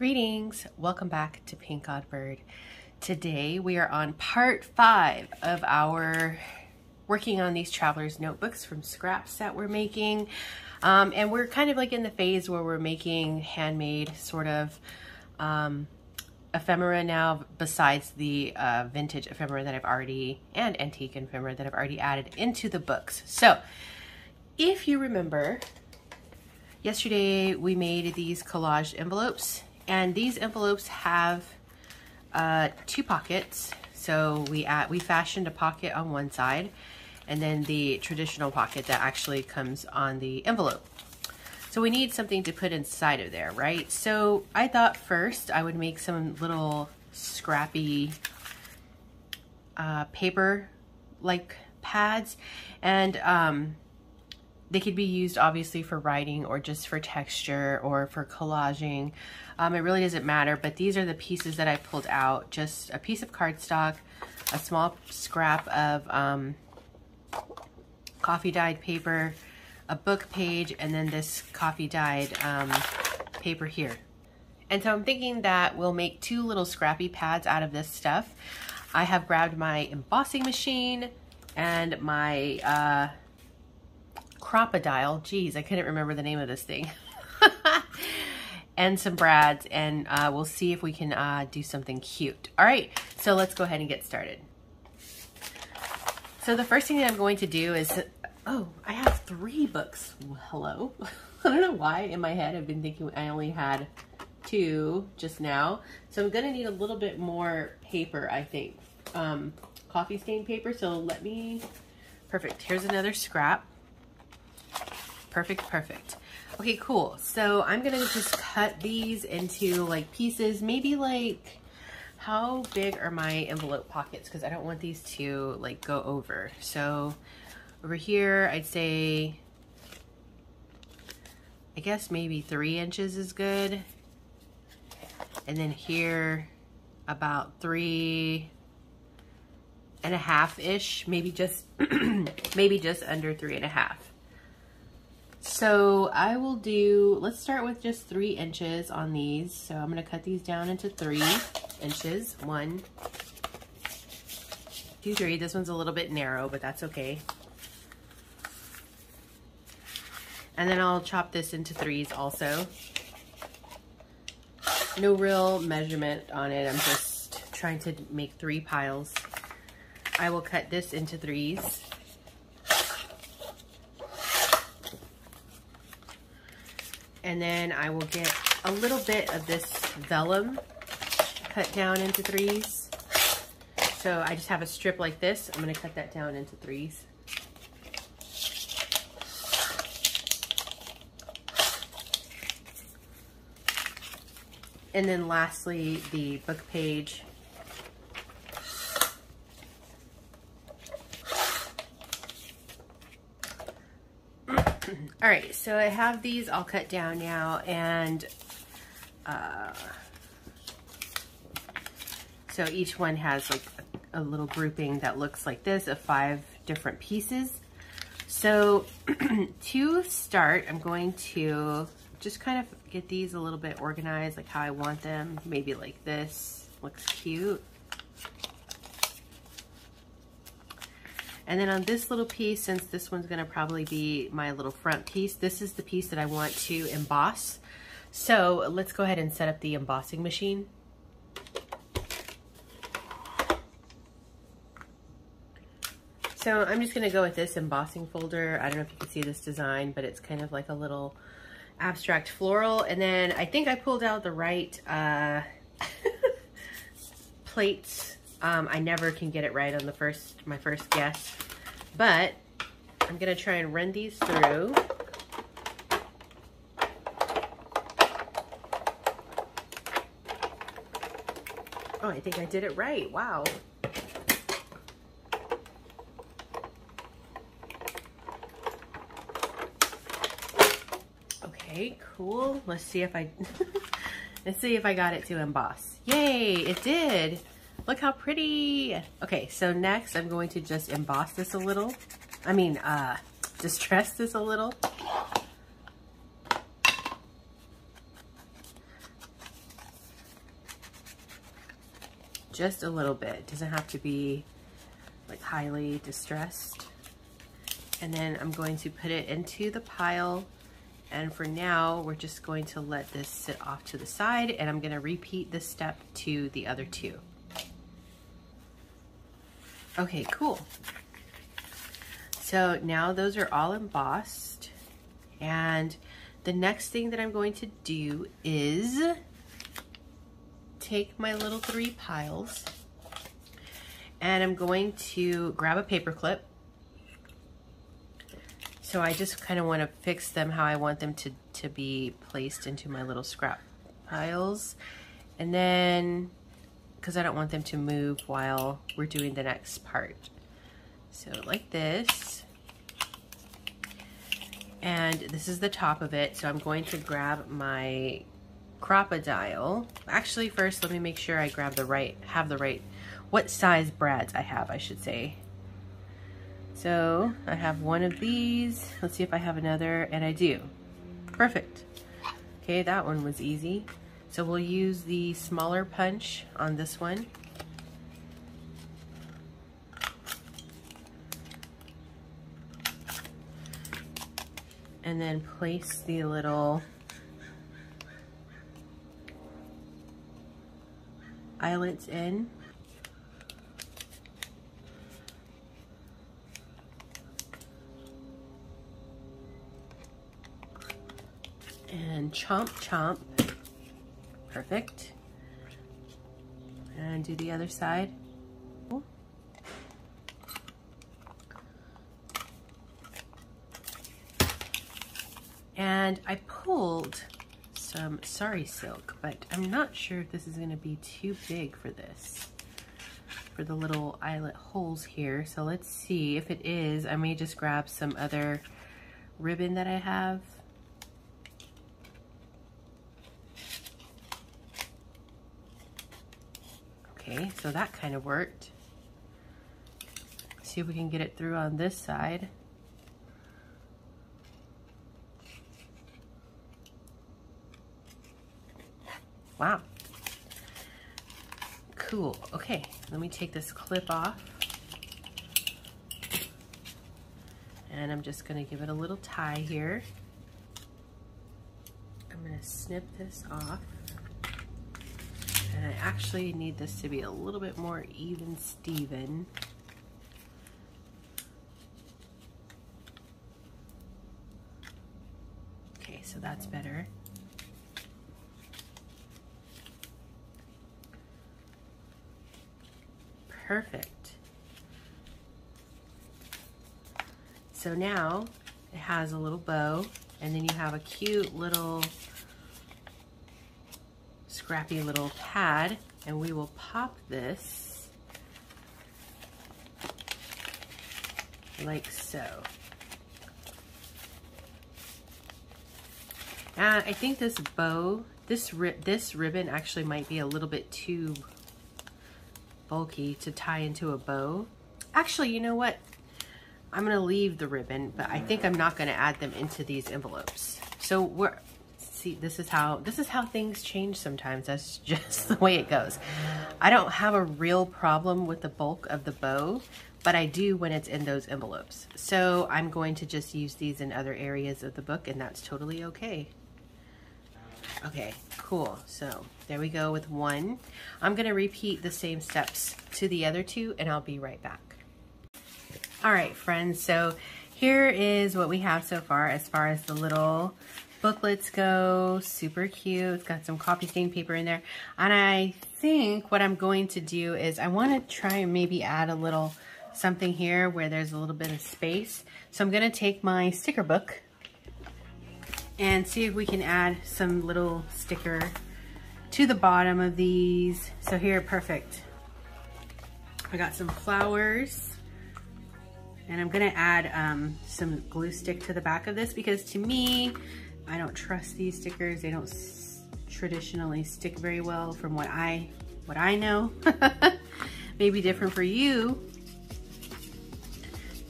Greetings, welcome back to PinkOddBird. Today we are on part 5 of our working on these traveler's notebooks from scraps that we're making. And we're kind of like in the phase where we're making handmade sort of ephemera now, besides the vintage ephemera that I've already, and antique ephemera that I've already added into the books. So if you remember, yesterday we made these collage envelopes, and these envelopes have 2 pockets. So we fashioned a pocket on one side, and then the traditional pocket that actually comes on the envelope. So we need something to put inside of there, right? So I thought first I would make some little scrappy paper like pads, and they could be used obviously for writing or just for texture or for collaging. It really doesn't matter, but these are the pieces that I pulled out. Just a piece of cardstock, a small scrap of coffee dyed paper, a book page, and then this coffee dyed paper here. And so I'm thinking that we'll make 2 little scrappy pads out of this stuff. I have grabbed my embossing machine and my Crocodile, geez, I couldn't remember the name of this thing, and some brads, and we'll see if we can do something cute. All right, so let's go ahead and get started. So the first thing that I'm going to do is, oh, I have 3 books. Well, hello. I don't know why in my head I've been thinking I only had 2 just now. So I'm gonna need a little bit more paper, I think. Coffee stain paper, so let me, perfect. Here's another scrap. Perfect, perfect. Okay, cool. So I'm gonna just cut these into like pieces, maybe like, how big are my envelope pockets? Because I don't want these to like go over. So over here, I'd say, I guess maybe 3 inches is good. And then here, about 3.5-ish, maybe just, maybe just under 3.5. So I will do, let's start with just 3 inches on these. So I'm gonna cut these down into 3 inches. 1, 2, 3. This one's a little bit narrow, but that's okay. And then I'll chop this into 3s also. No real measurement on it. I'm just trying to make 3 piles. I will cut this into 3s. And then I will get a little bit of this vellum cut down into 3s. So I just have a strip like this. I'm gonna cut that down into 3s. And then lastly, the book page. All right, so I have these all cut down now, and so each one has like a little grouping that looks like this of 5 different pieces. So to start, I'm going to just kind of get these a little bit organized, like how I want them. Maybe like this, looks cute. And then on this little piece, since this one's gonna probably be my little front piece, this is the piece that I want to emboss. So let's go ahead and set up the embossing machine. So I'm just gonna go with this embossing folder. I don't know if you can see this design, but it's kind of like a little abstract floral. And then I think I pulled out the right plates. I never can get it right on my first guess, but I'm gonna try and run these through. Oh, I think I did it right. Wow. Okay, cool. Let's see if I let's see if I got it to emboss. Yay, it did. Look how pretty. Okay, so next I'm going to just emboss this a little. I mean, distress this a little. just a little bit. It doesn't have to be like highly distressed. And then I'm going to put it into the pile. And for now, we're just going to let this sit off to the side, and I'm gonna repeat this step to the other two. Okay, cool. So now those are all embossed. And the next thing that I'm going to do is take my little 3 piles, and I'm going to grab a paper clip. So I just kind of want to fix them how I want them to be placed into my little scrap piles. And then, because I don't want them to move while we're doing the next part. So like this. And this is the top of it. So I'm going to grab my crocodile. Actually, first, let me make sure I grab what size brads I have, I should say. So I have one of these. Let's see if I have another, and I do. Perfect. Okay, that one was easy. So we'll use the smaller punch on this one. And then place the little eyelets in. And chomp, chomp. Perfect. And do the other side. And I pulled some sari silk, but I'm not sure if this is going to be too big for this, for the little eyelet holes here. So let's see. If it is, I may just grab some other ribbon that I have. Okay, so that kind of worked. See if we can get it through on this side. Wow. Cool. Okay, let me take this clip off. And I'm just going to give it a little tie here. I'm going to snip this off. And I actually need this to be a little bit more even Steven. Okay, so that's better. Perfect. So now it has a little bow, and then you have a cute little scrappy little pad, and we will pop this like so. I think this bow, this ribbon actually might be a little bit too bulky to tie into a bow. Actually, you know what? I'm gonna leave the ribbon, but I think I'm not gonna add them into these envelopes. So see, this is how things change sometimes. That's just the way it goes. I don't have a real problem with the bulk of the bow, but I do when it's in those envelopes. So I'm going to just use these in other areas of the book, and that's totally okay. Okay, cool. So there we go with one. I'm gonna repeat the same steps to the other two, and I'll be right back. All right, friends, so here is what we have so far as the little booklets go. Super cute. It's got some coffee stain paper in there. And I think what I'm going to do is I want to try and maybe add a little something here where there's a little bit of space. So I'm going to take my sticker book and see if we can add some little sticker to the bottom of these. So here, perfect. I got some flowers. And I'm gonna add some glue stick to the back of this, because to me, I don't trust these stickers. They don't traditionally stick very well from what I know. Maybe different for you.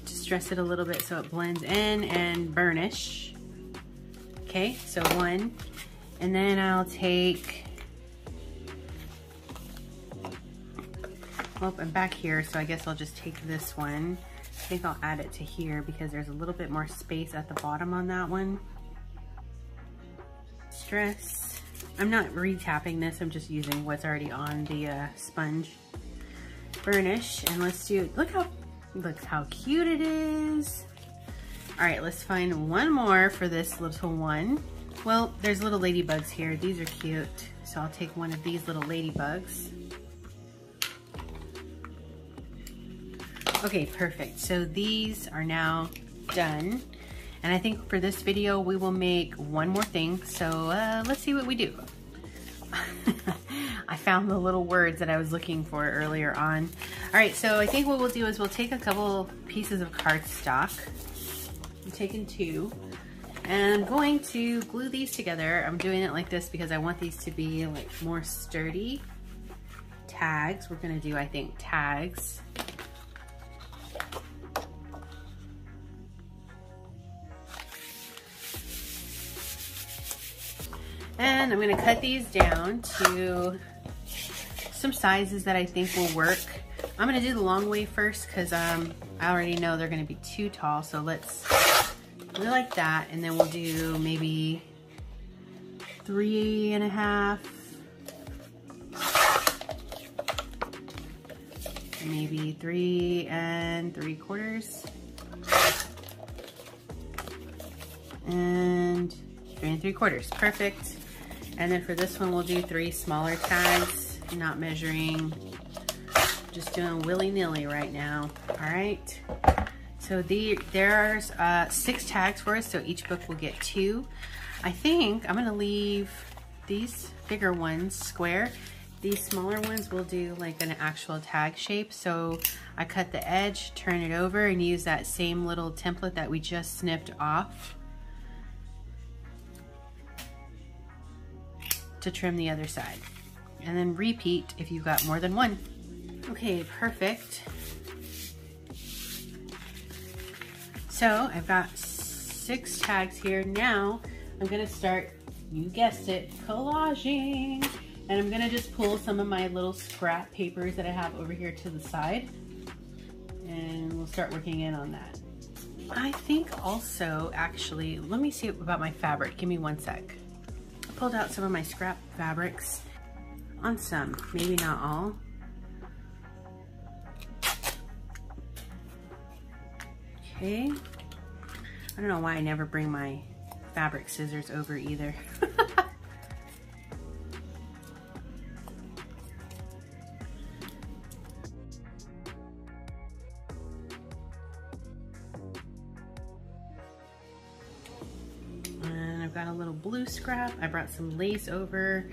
Just dress it a little bit so it blends in, and burnish. Okay, so one. And then I'll take Well, I'm back here, so I guess I'll just take this one. I think I'll add it to here because there's a little bit more space at the bottom on that one. Stress. I'm not retapping this, I'm just using what's already on the sponge. Burnish, and let's do, look how cute it is. All right, let's find one more for this little one. Well, there's little ladybugs here. These are cute. So I'll take one of these little ladybugs. Okay, perfect. So these are now done. And I think for this video, we will make one more thing. So let's see what we do. I found the little words that I was looking for earlier on. All right, so I think what we'll do is we'll take a couple pieces of cardstock. I'm taking 2. And I'm going to glue these together. I'm doing it like this because I want these to be like more sturdy. Tags, we're gonna do, I think, tags. And I'm gonna cut these down to some sizes that I think will work. I'm gonna do the long way first because I already know they're gonna be too tall. So let's do like that, and then we'll do maybe 3.5, maybe 3 3/4, and 3 3/4. Perfect. And then for this one, we'll do 3 smaller tags, not measuring, just doing willy-nilly right now. All right. So there's 6 tags for us, so each book will get 2. I think I'm gonna leave these bigger ones square. These smaller ones will do like an actual tag shape. So I cut the edge, turn it over, and use that same little template that we just snipped off to trim the other side. And then repeat if you've got more than one. Okay, perfect. So I've got 6 tags here. Now I'm gonna start, you guessed it, collaging. And I'm gonna just pull some of my little scrap papers that I have over here to the side. And we'll start working in on that. I think also, actually, let me see about my fabric. Give me one sec. I pulled out some of my scrap fabrics on some, maybe not all. Okay. I don't know why I never bring my fabric scissors over either. And I've got a little blue scrap. I brought some lace over.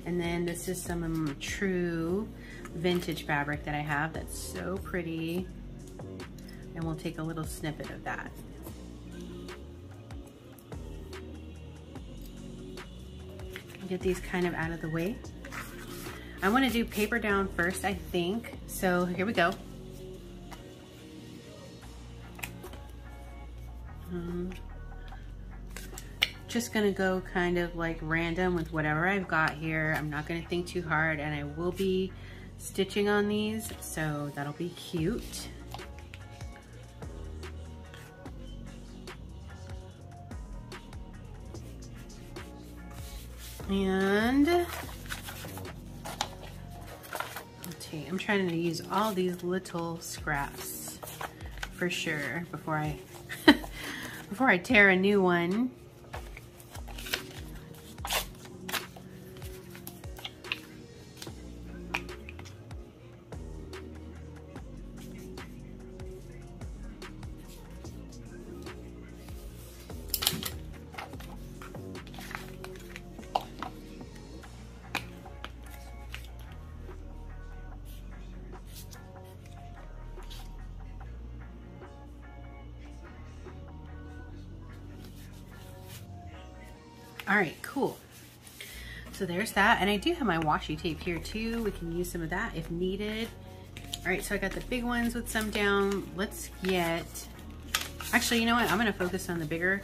And then this is some true vintage fabric that I have that's so pretty. And we'll take a little snippet of that. Get these kind of out of the way. I want to do paper down first, I think. So here we go. Just gonna go kind of like random with whatever I've got here. I'm not gonna think too hard, and I will be stitching on these, so that'll be cute. And I'm trying to use all these little scraps for sure before I before I tear a new one. All right, cool. So there's that. And I do have my washi tape here too. We can use some of that if needed. All right, so I got the big ones with some down. Let's get, actually, you know what? I'm gonna focus on the bigger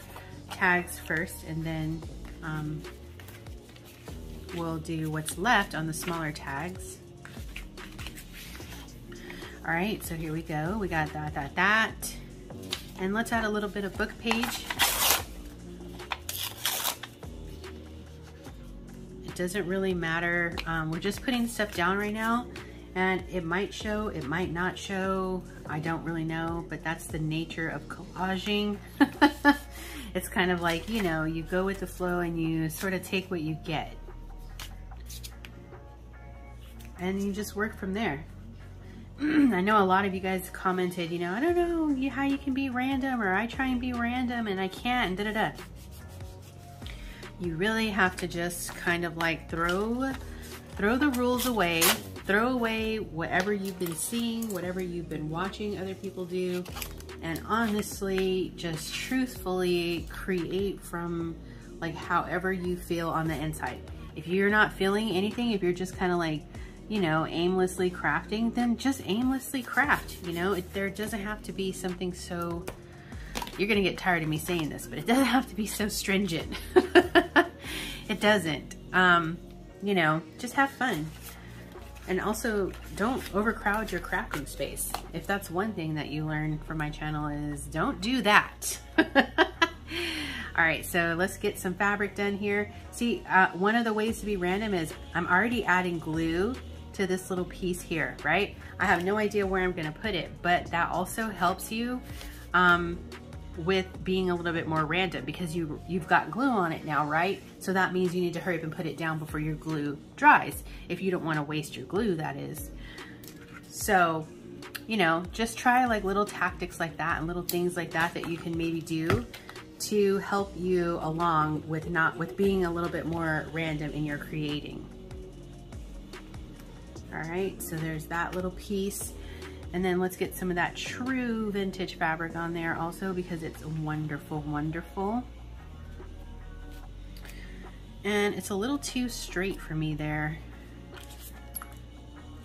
tags first, and then we'll do what's left on the smaller tags. All right, so here we go. We got that. And let's add a little bit of book page. It doesn't really matter. We're just putting stuff down right now, and it might show, it might not show. I don't really know, but that's the nature of collaging. It's kind of like, you know, you go with the flow and you sort of take what you get. And you just work from there. I know a lot of you guys commented, you know, I don't know how you can be random, or I try and be random and I can't, and da-da-da. You really have to just kind of like throw the rules away, throw away whatever you've been seeing, whatever you've been watching other people do, and honestly, just truthfully create from like however you feel on the inside. If you're not feeling anything, if you're just kind of like, you know, aimlessly crafting, then just aimlessly craft, you know. There doesn't have to be something so, you're gonna get tired of me saying this, but it doesn't have to be so stringent. It doesn't. You know, just have fun. And also, don't overcrowd your crafting space. If that's one thing that you learn from my channel, is don't do that. All right, so let's get some fabric done here. See, one of the ways to be random is I'm already adding glue to this little piece here, right? I have no idea where I'm gonna put it, but that also helps you with being a little bit more random, because you've got glue on it now, right? So that means you need to hurry up and put it down before your glue dries, if you don't want to waste your glue, that is. So, you know, just try like little tactics like that and little things like that that you can maybe do to help you along with being a little bit more random in your creating. All right, so there's that little piece. And then let's get some of that true vintage fabric on there also, because it's wonderful, wonderful. And it's a little too straight for me there.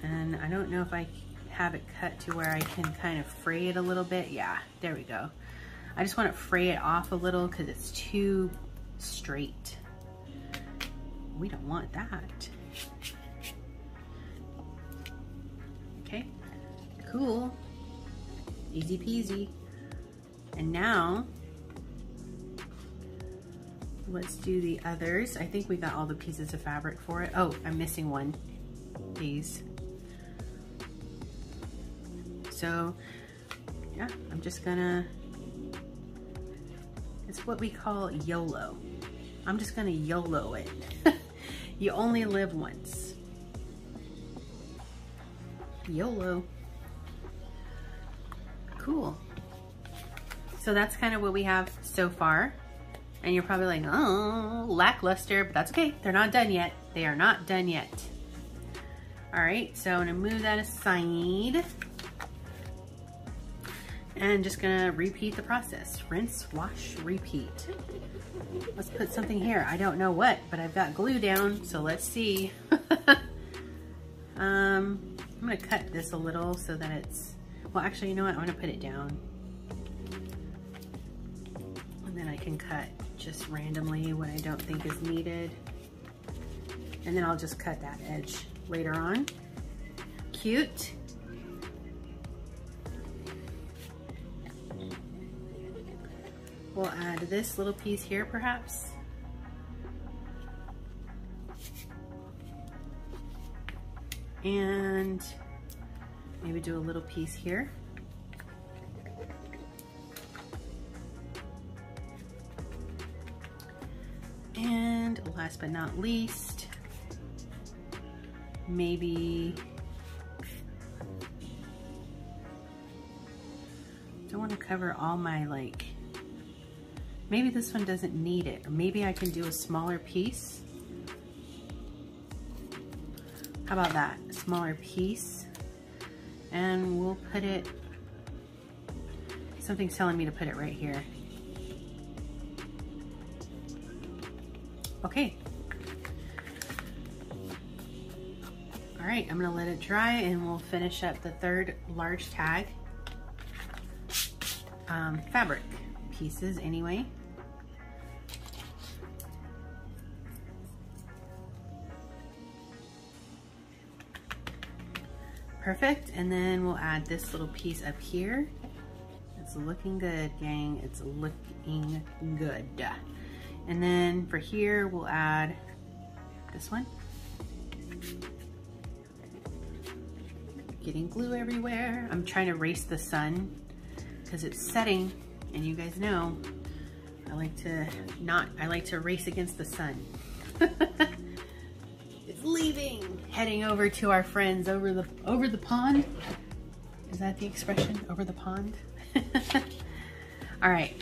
And I don't know if I have it cut to where I can kind of fray it a little bit. Yeah, there we go. I just want to fray it off a little because it's too straight. We don't want that. Okay. Cool, easy peasy. And now let's do the others. I think we got all the pieces of fabric for it. Oh, I'm missing one, these. So yeah, I'm just gonna, it's what we call YOLO. I'm just gonna YOLO it. You only live once. YOLO. Cool. So that's kind of what we have so far. And you're probably like, oh, lackluster, but that's okay. They're not done yet. They are not done yet. All right, so I'm gonna move that aside. And just gonna repeat the process. Rinse, wash, repeat. Let's put something here. I don't know what, but I've got glue down, so let's see. I'm gonna cut this a little so that it's, well, actually, you know what? I'm gonna put it down. And then I can cut just randomly what I don't think is needed. And then I'll just cut that edge later on. Cute. We'll add this little piece here, perhaps. And maybe do a little piece here. And last but not least, maybe, don't want to cover all my, like, maybe this one doesn't need it. Or maybe I can do a smaller piece. How about that? A smaller piece. And we'll put it, something's telling me to put it right here. Okay. All right, I'm gonna let it dry and we'll finish up the third large tag. Fabric pieces anyway. Perfect, and then we'll add this little piece up here. It's looking good, gang. It's looking good. And then for here, we'll add this one. Getting glue everywhere. I'm trying to race the sun because it's setting, and you guys know I like to race against the sun. It's leaving, heading over to our friends over the pond. Is that the expression? Over the pond? All right.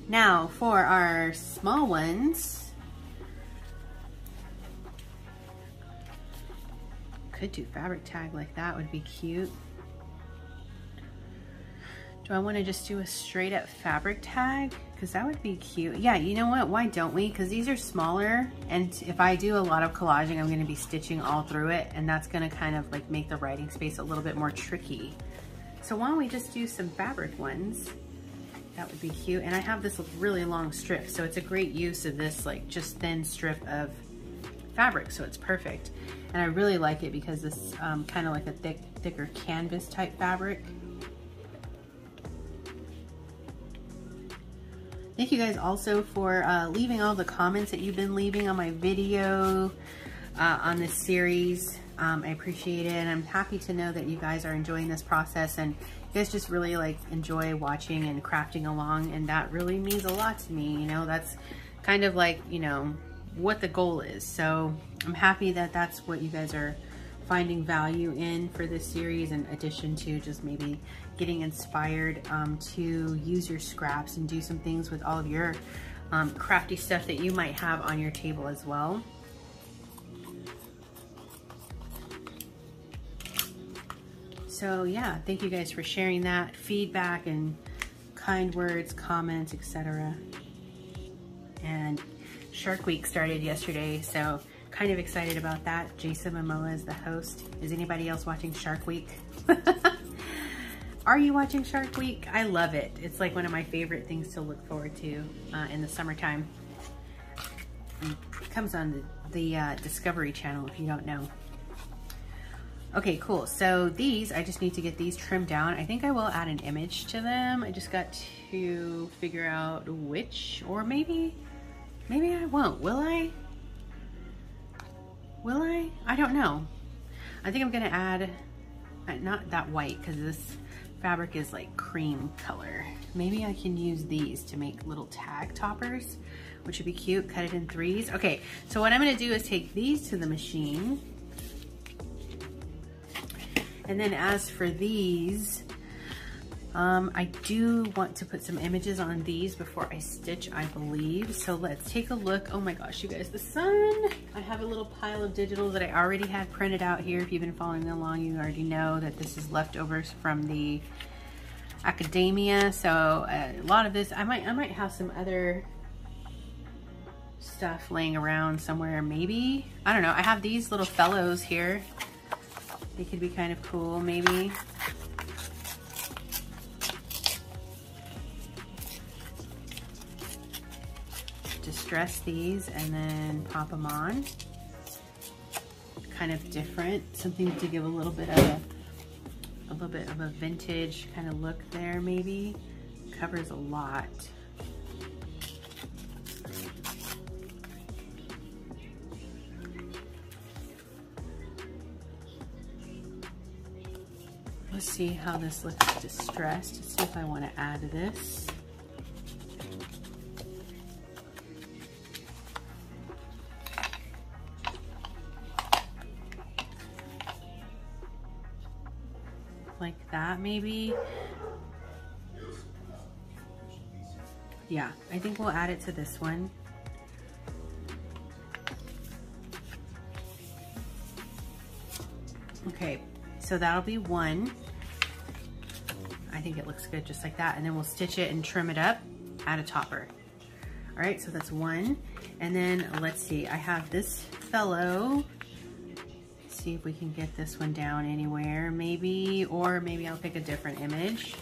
Now for our small ones, could do fabric tag like that, would be cute. Do I want to just do a straight up fabric tag? Because that would be cute. Yeah, you know what? Why don't we? Because these are smaller, and if I do a lot of collaging, I'm going to be stitching all through it, and that's going to kind of like make the writing space a little bit more tricky. So why don't we just do some fabric ones? That would be cute. And I have this really long strip, so it's a great use of this like just thin strip of fabric, so it's perfect. And I really like it because this kind of like a thicker canvas type fabric. Thank you guys also for leaving all the comments that you've been leaving on my video on this series. I appreciate it, and I'm happy to know that you guys are enjoying this process, and you guys just really like enjoy watching and crafting along, and that really means a lot to me. You know, that's kind of like, you know, what the goal is. So I'm happy that that's what you guys are finding value in for this series, in addition to just maybe getting inspired to use your scraps and do some things with all of your crafty stuff that you might have on your table as well. So yeah, thank you guys for sharing that feedback and kind words, comments, etc. And Shark Week started yesterday, so kind of excited about that. Jason Momoa is the host. Is anybody else watching Shark Week? Are you watching Shark Week? I love it. It's like one of my favorite things to look forward to in the summertime. It comes on the Discovery Channel if you don't know. Okay, cool. So these, I just need to get these trimmed down. I think I will add an image to them. I just got to figure out which, or maybe I won't. Will I? Will I? I don't know. I think I'm gonna add, not that white, because this fabric is like cream color. Maybe I can use these to make little tag toppers, which would be cute. Cut it in 3s. Okay, so what I'm gonna do is take these to the machine. And then as for these, I do want to put some images on these before I stitch, I believe. So let's take a look. Oh my gosh, you guys, the sun. I have a little pile of digital that I already had printed out here. If you've been following along, you already know that this is leftovers from the academia. So a lot of this, I might have some other stuff laying around somewhere, maybe. I don't know. I have these little fellows here. They could be kind of cool, maybe. Distress these and then pop them on. Kind of different, something to give a little bit of a vintage kind of look there, maybe. Covers a lot. Let's see how this looks distressed. Let's see if I want to add this. Like that, maybe. Yeah, I think we'll add it to this one. Okay, so that'll be one. I think it looks good just like that. And then we'll stitch it and trim it up, add a topper. All right, so that's one. And then let's see, I have this fellow. Let's see if we can get this one down anywhere, maybe, or maybe I'll pick a different image.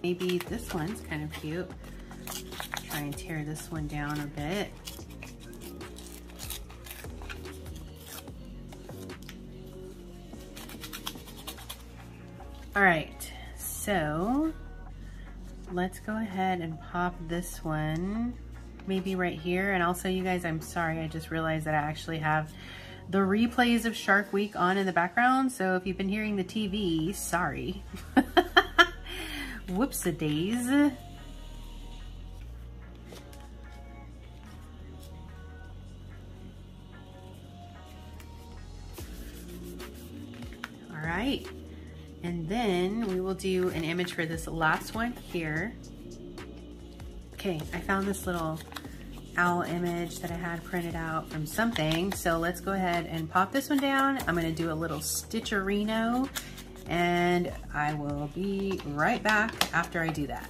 Maybe this one's kind of cute. Try and tear this one down a bit. All right, so let's go ahead and pop this one maybe right here. And also, you guys, I'm sorry, I just realized that I actually have the replays of Shark Week on in the background. So if you've been hearing the TV, sorry. Whoops-a-days. All right, and then we will do an image for this last one here. Okay, I found this little owl image that I had printed out from something. So let's go ahead and pop this one down. I'm gonna do a little stitcherino, and I will be right back after I do that.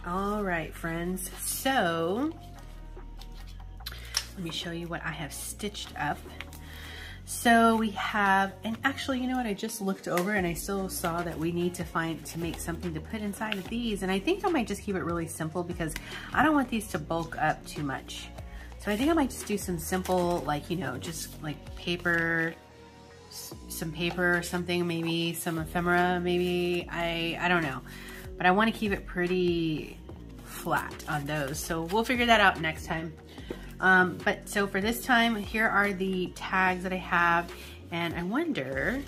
All right, friends, so let me show you what I have stitched up. So we have, and actually, you know what? I just looked over and I still saw that we need to make something to put inside of these. And I think I might just keep it really simple because I don't want these to bulk up too much. So I think I might just do some simple, like, you know, just like paper, some paper or something, maybe some ephemera, maybe, I don't know. But I want to keep it pretty flat on those. So we'll figure that out next time. But so for this time, here are the tags that I have, and I wonder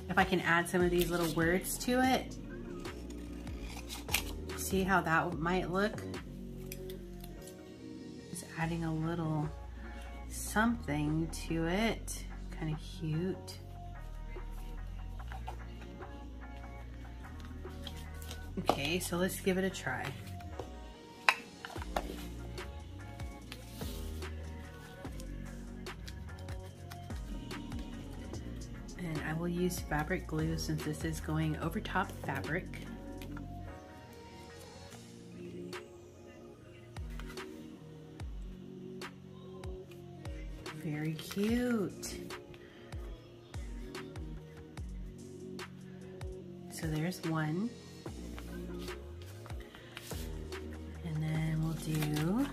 if I can add some of these little words to it. See how that might look? Just adding a little something to it, kind of cute. Okay, so let's give it a try. And I will use fabric glue since this is going over top fabric. Very cute. So there's one. And then we'll do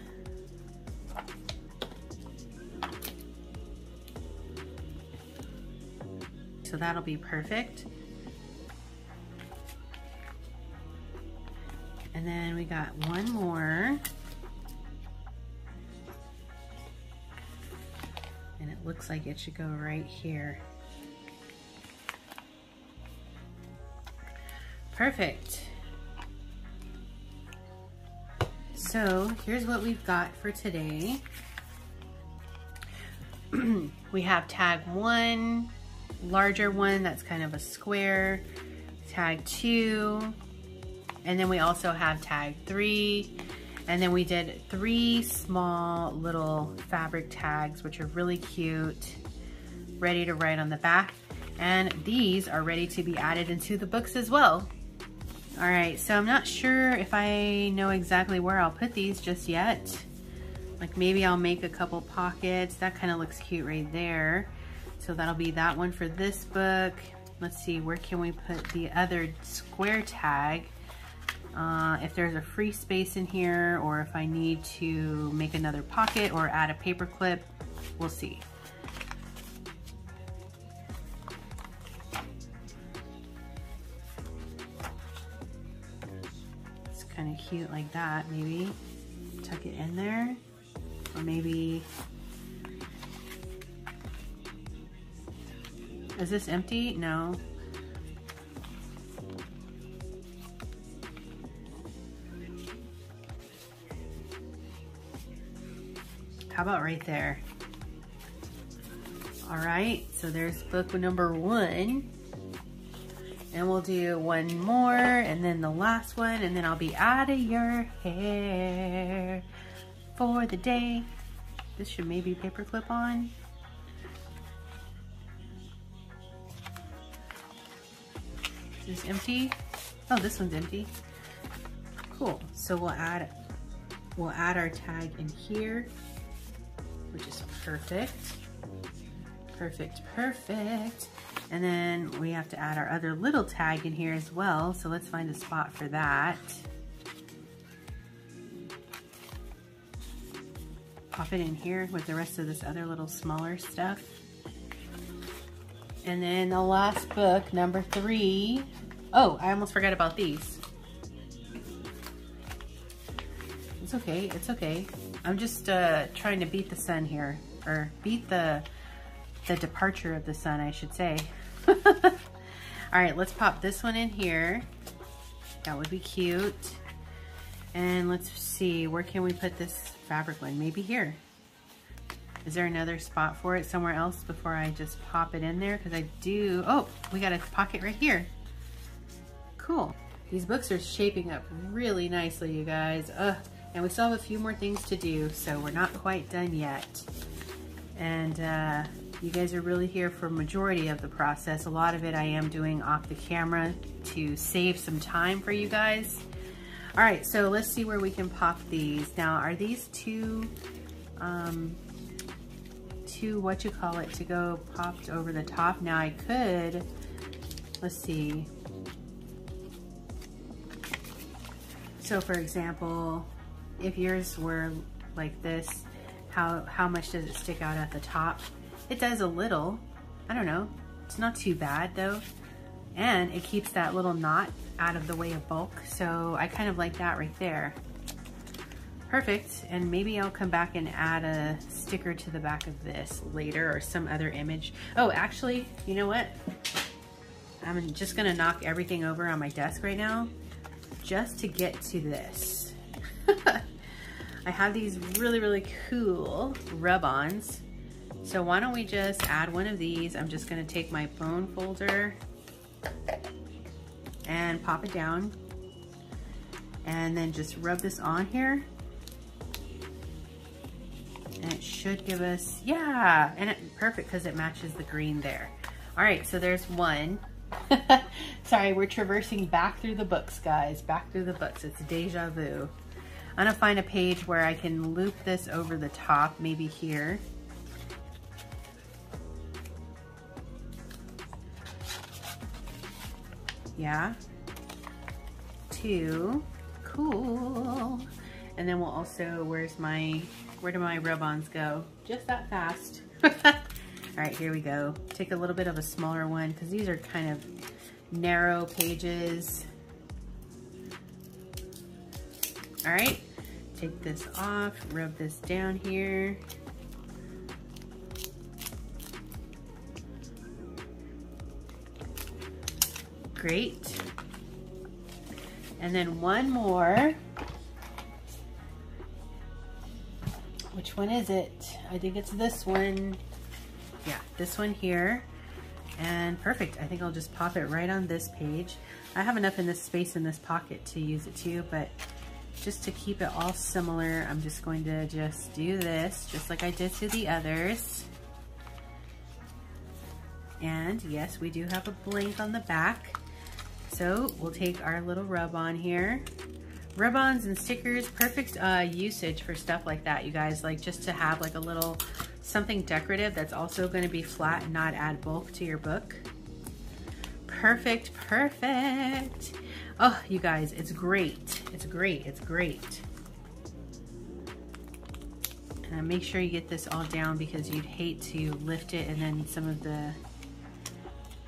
so that'll be perfect. And then we got one more. And it looks like it should go right here. Perfect. So here's what we've got for today. We have tag 1, larger one that's kind of a square, tag 2, and then we also have tag 3, and then we did 3 small little fabric tags which are really cute, ready to write on the back, and these are ready to be added into the books as well. All right, so I'm not sure if I know exactly where I'll put these just yet. Like maybe I'll make a couple pockets. That kind of looks cute right there. So that'll be that one for this book. Let's see, where can we put the other square tag? If there's a free space in here, or if I need to make another pocket or add a paper clip, we'll see. It's kind of cute like that, maybe. Tuck it in there, or maybe, is this empty? No. How about right there? All right, so there's book number 1. And we'll do one more, and then the last one, and then I'll be out of your hair for the day. This should maybe paper clip on. Is this empty? Oh, this one's empty. Cool. So we'll add our tag in here, which is perfect. Perfect, perfect. And then we have to add our other little tag in here as well. So let's find a spot for that. pop it in here with the rest of this other little smaller stuff. And then the last book, number 3. Oh, I almost forgot about these. It's okay, it's okay. I'm just trying to beat the sun here, or beat the departure of the sun, I should say. All right, let's pop this one in here. That would be cute. And let's see, where can we put this fabric one? Maybe here. Is there another spot for it somewhere else before I just pop it in there? Because I do, oh, we got a pocket right here. Cool. These books are shaping up really nicely, you guys. And we still have a few more things to do, so we're not quite done yet. And you guys are really here for majority of the process. A lot of it I am doing off the camera to save some time for you guys. All right, so let's see where we can pop these. Now, are these two what you call it, to go popped over the top? Now I could, let's see. So for example, if yours were like this, how much does it stick out at the top? It does a little. I don't know. It's not too bad though. And it keeps that little knot out of the way of bulk. So I kind of like that right there. Perfect. And maybe I'll come back and add a sticker to the back of this later, or some other image. Oh, actually, you know what? I'm just gonna knock everything over on my desk right now just to get to this. I have these really, really cool rub-ons. So why don't we just add one of these? I'm just gonna take my bone folder and pop it down, and then just rub this on here. And it should give us, yeah, and perfect, because it matches the green there. All right, so there's one. Sorry, we're traversing back through the books, guys. Back through the books. It's deja vu. I'm gonna find a page where I can loop this over the top, maybe here. Yeah. 2. Cool. And then we'll also, where do my rub-ons go? Just that fast. All right, here we go. Take a little bit of a smaller one, because these are kind of narrow pages. All right, take this off, rub this down here. Great. And then one more. Which one is it? I think it's this one. Yeah, this one here. And perfect. I think I'll just pop it right on this page. I have enough in this space in this pocket to use it too, but just to keep it all similar, I'm just going to just do this, just like I did to the others. And yes, we do have a blank on the back. So we'll take our little rub-on here. Rub-ons and stickers, perfect usage for stuff like that, you guys. Like just to have like a little something decorative that's also going to be flat and not add bulk to your book. Perfect, perfect. Oh, you guys, it's great. It's great, it's great. And make sure you get this all down, because you'd hate to lift it and then some of the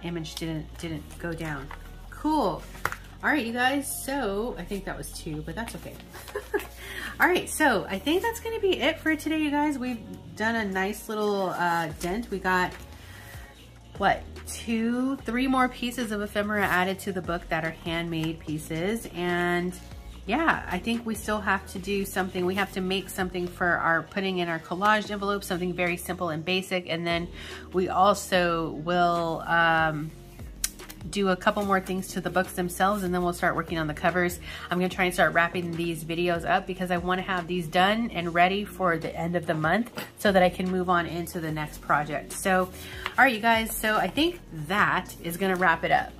image didn't go down. Cool. All right, you guys, so I think that was 2, but that's okay. All right, so I think that's gonna be it for today, you guys. We've done a nice little dent. We got, what, 2, 3 more pieces of ephemera added to the book that are handmade pieces. And yeah, I think we still have to do something. We have to make something for our putting in our collage envelope, something very simple and basic. And then we also will do a couple more things to the books themselves, and then we'll start working on the covers. I'm gonna try and start wrapping these videos up, because I wanna have these done and ready for the end of the month so that I can move on into the next project. So, all right, you guys, so I think that is gonna wrap it up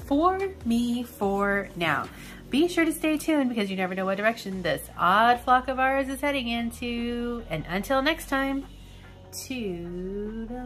for me for now. Be sure to stay tuned, because you never know what direction this odd flock of ours is heading into. And until next time, toodaloo.